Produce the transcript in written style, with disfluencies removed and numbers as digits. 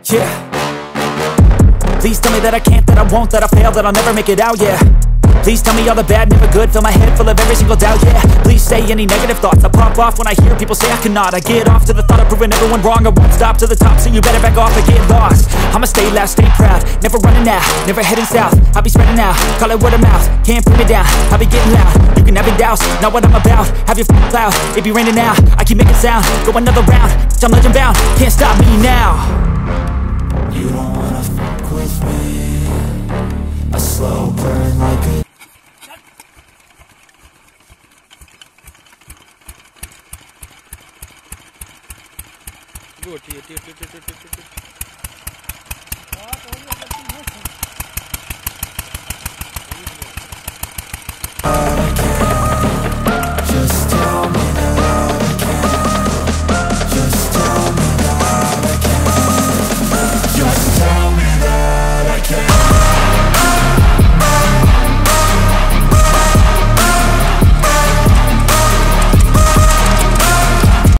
Yeah. Please tell me that I can't, that I won't, that I fail, that I'll never make it out, yeah. Please tell me all the bad, never good, fill my head full of every single doubt, yeah. Please say any negative thoughts, I pop off when I hear people say I cannot. I get off to the thought of proving everyone wrong, I won't stop to the top, so you better back off and get lost. I'ma stay loud, stay proud, never running out, never heading south. I'll be spreading out, call it word of mouth, can't put me down, I'll be getting loud. You can have your doubts, not what I'm about, have your cloud, it be raining now. I keep making sound, go another round, I'm legend bound, can't stop me now. You don't wanna fuck with me, a slow burn like a Good,